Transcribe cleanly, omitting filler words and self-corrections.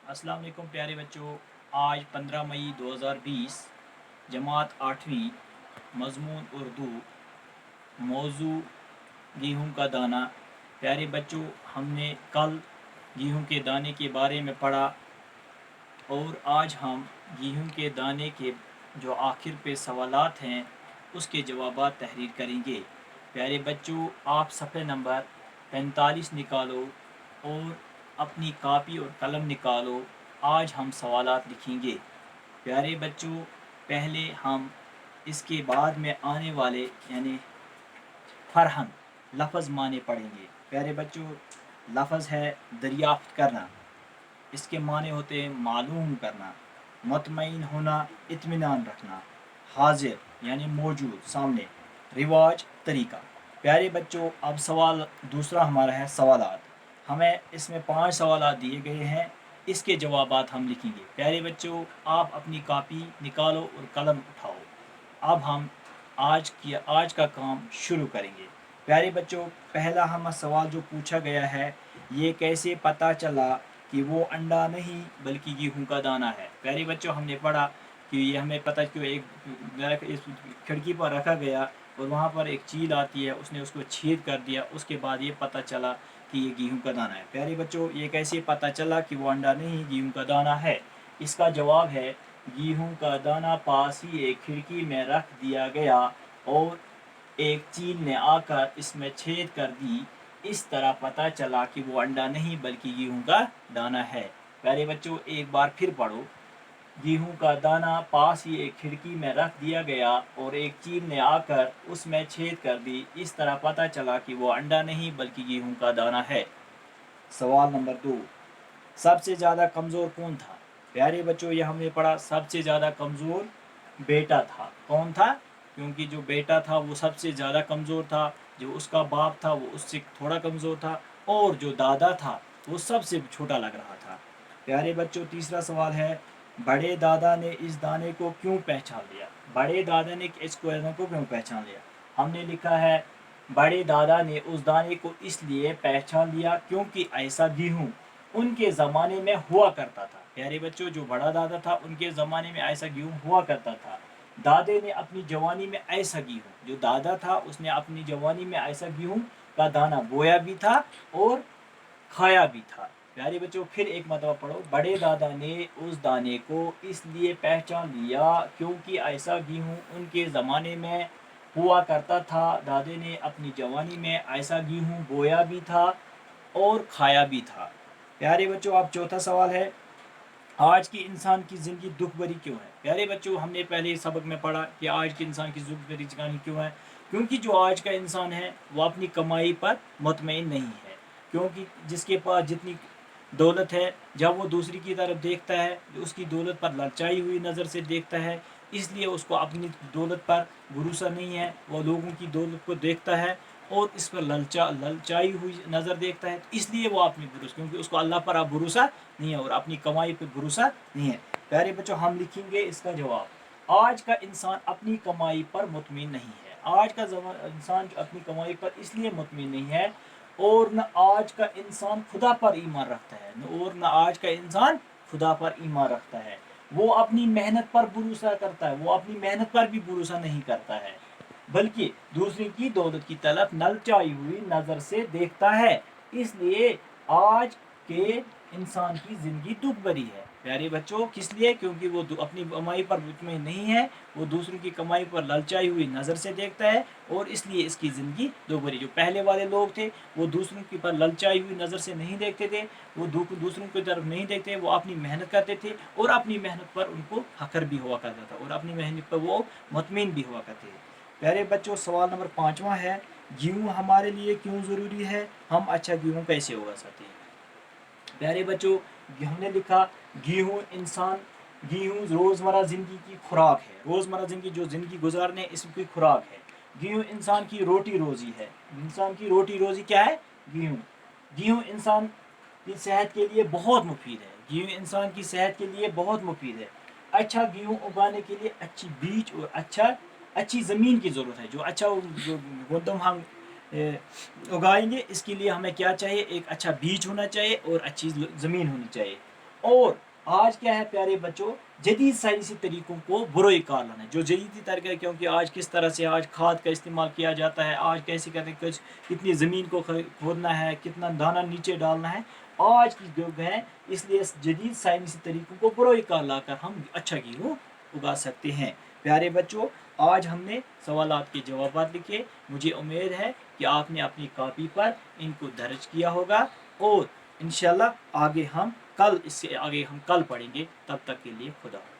अस्सलाम वालेकुम प्यारे बच्चों। आज 15 मई 2020, जमात 8वीं, मज़मून उर्दू, मौजू गेहूं का दाना। प्यारे बच्चों, हमने कल गेहूं के दाने के बारे में पढ़ा और आज हम गेहूं के दाने के जो आखिर पे सवालात हैं उसके जवाबात तहरीर करेंगे। प्यारे बच्चों, आप सफ़े नंबर 45 निकालो और अपनी कापी और कलम निकालो। आज हम सवालात लिखेंगे। प्यारे बच्चों, पहले हम इसके बाद में आने वाले यानी फरहम लफ्ज़ माने पढ़ेंगे। प्यारे बच्चों, लफ्ज़ है दरियाफ्त करना। इसके माने होते हैं मालूम करना, मुतमईन होना, इत्मीनान रखना, हाजिर यानी मौजूद, सामने, रिवाज, तरीका। प्यारे बच्चों, अब सवाल दूसरा हमारा है सवालात। हमें इसमें 5 सवालात दिए गए हैं, इसके जवाबात हम लिखेंगे। प्यारे बच्चों, आप अपनी कापी निकालो और कलम उठाओ। अब हम आज का काम शुरू करेंगे। प्यारे बच्चों, पहला हमें सवाल जो पूछा गया है, ये कैसे पता चला कि वो अंडा नहीं बल्कि गेहूं का दाना है। प्यारे बच्चों, हमने पढ़ा कि ये हमें पता क्यों एक इस खिड़की पर रखा गया और वहाँ पर एक चील आती है, उसने उसको छेद कर दिया, उसके बाद ये पता चला कि ये गेहूं का दाना है। प्यारे बच्चों, ये कैसे पता चला कि वो अंडा नहीं गेहूं का दाना है? इसका जवाब है गेहूं का दाना पास ही एक खिड़की में रख दिया गया और एक चील ने आकर इसमें छेद कर दी। इस तरह पता चला कि वो अंडा नहीं बल्कि गेहूं का दाना है। प्यारे बच्चों, एक बार फिर पढ़ो। गेहूं का दाना पास ही एक खिड़की में रख दिया गया और एक चील ने आकर उसमें छेद कर दी। इस तरह पता चला कि वो अंडा नहीं बल्कि गेहूं का दाना है। सवाल नंबर 2, सबसे ज़्यादा कमज़ोर कौन था? प्यारे बच्चों, ये हमने पढ़ा सबसे ज़्यादा कमज़ोर बेटा था। कौन था? क्योंकि जो बेटा था वो सबसे ज़्यादा कमज़ोर था, जो उसका बाप था वो उससे थोड़ा कमज़ोर था और जो दादा था वो सबसे छोटा लग रहा था। प्यारे बच्चों, तीसरा सवाल है बड़े दादा ने इस दाने को क्यों पहचान लिया? बड़े दादा ने इस दाने को क्यों पहचान लिया? हमने लिखा है बड़े दादा ने उस दाने को इसलिए पहचान लिया क्योंकि ऐसा गेहूँ उनके ज़माने में हुआ करता था। प्यारे बच्चों, जो बड़ा दादा था उनके ज़माने में ऐसा गेहूँ हुआ करता था। दादे ने अपनी जवानी में ऐसा गेहूँ, जो दादा था उसने अपनी जवानी में ऐसा गेहूँ का दाना बोया भी था और खाया भी था। प्यारे बच्चों, फिर एक मरतबा पढ़ो। बड़े दादा ने उस दाने को इसलिए पहचान लिया क्योंकि ऐसा गेहूँ उनके ज़माने में हुआ करता था। दादे ने अपनी जवानी में ऐसा गेहूँ बोया भी था और खाया भी था। प्यारे बच्चों, अब चौथा सवाल है आज की इंसान की ज़िंदगी दुख भरी क्यों है? प्यारे बच्चों, हमने पहले सबक में पढ़ा कि आज के इंसान की दुख भरी कहानी क्यों है। क्योंकि जो आज का इंसान है वो अपनी कमाई पर मुतमईन नहीं है। क्योंकि जिसके पास जितनी दौलत है, जब वो दूसरी की तरफ देखता है, उसकी दौलत पर ललचाई हुई नज़र से देखता है, इसलिए उसको अपनी दौलत पर भरोसा नहीं है। वो लोगों की दौलत को देखता है और इस पर ललचाई हुई नज़र देखता है, इसलिए वो अपनी भरोसा, क्योंकि उसको अल्लाह पर अब भरोसा नहीं है और अपनी कमाई पर भरोसा नहीं है। प्यारे बच्चों, हम लिखेंगे इसका जवाब आज का इंसान अपनी कमाई पर मुतमिन नहीं है। आज का इंसान जो अपनी कमाई पर इसलिए मुतमिन नहीं है और न आज का इंसान खुदा पर ईमान रखता है और न आज का इंसान खुदा पर ईमान रखता है। वो अपनी मेहनत पर भरोसा करता है, वो अपनी मेहनत पर भी भरोसा नहीं करता है, बल्कि दूसरे की दौलत की तरफ ललचाई हुई नज़र से देखता है। इसलिए आज के इंसान की ज़िंदगी दुख भरी है। प्यारे बच्चों, किस लिए? क्योंकि वो अपनी कमाई पर मुतमईन नहीं है, वो दूसरों की कमाई पर ललचाई हुई नज़र से देखता है और इसलिए इसकी ज़िंदगी दुख भरी। जो पहले वाले लोग थे वो दूसरों की पर ललचाई हुई नज़र से नहीं देखते थे, वो दूसरों की तरफ नहीं देखते, वो अपनी मेहनत करते थे और अपनी मेहनत पर उनको फ़ख्र भी हुआ करता था और अपनी मेहनत पर वो मुतमईन भी हुआ करते थे। प्यारे बच्चों, सवाल नंबर 5वां है गेहूँ हमारे लिए क्यों ज़रूरी है? हम अच्छा गेहूँ कैसे उगा सकते हैं? प्यारे बच्चों, हमने लिखा गेहूँ रोज़मर्रा ज़िंदगी की खुराक है। रोज़मर्रा ज़िंदगी जो ज़िंदगी गुजारने इसकी खुराक है। गेहूँ इंसान की रोटी रोज़ी है। इंसान की रोटी रोज़ी क्या है? गेहूँ। गेहूँ इंसान की सेहत के लिए बहुत मुफीद है। गेहूँ इंसान की सेहत के लिए बहुत मुफीद है। अच्छा गेहूँ उगाने के लिए अच्छी बीज और अच्छी ज़मीन की ज़रूरत है। जो अच्छा जो गंदम हम उगाएंगे, इसके लिए हमें क्या चाहिए? एक अच्छा बीज होना चाहिए और अच्छी ज़मीन होनी चाहिए। اور آج کیا ہے پیارے بچوں، جدید سائنسی طریقوں کو بروئے کار لانا ہے، جو جدیدی طریقہ ہے، کیونکہ آج کس طرح سے آج کھاد کا استعمال کیا جاتا ہے، آج کیسے کہتے ہیں کتنی زمین کو کھودنا ہے، کتنا دانہ نیچے ڈالنا ہے، آج کی جو ہے، اس لیے جدید سائنسی طریقوں کو بروئے کار لا کر ہم اچھا گیہوں اگا سکتے ہیں۔ پیارے بچوں، آج ہم نے سوالات کے جوابات لکھے، مجھے امید ہے کہ آپ نے اپنی کاپی پر ان کو درج کیا ہوگا، اور انشاءاللہ اس سے آگے ہم کل پڑھیں گے۔ تب تک کے لیے خدا حافظ۔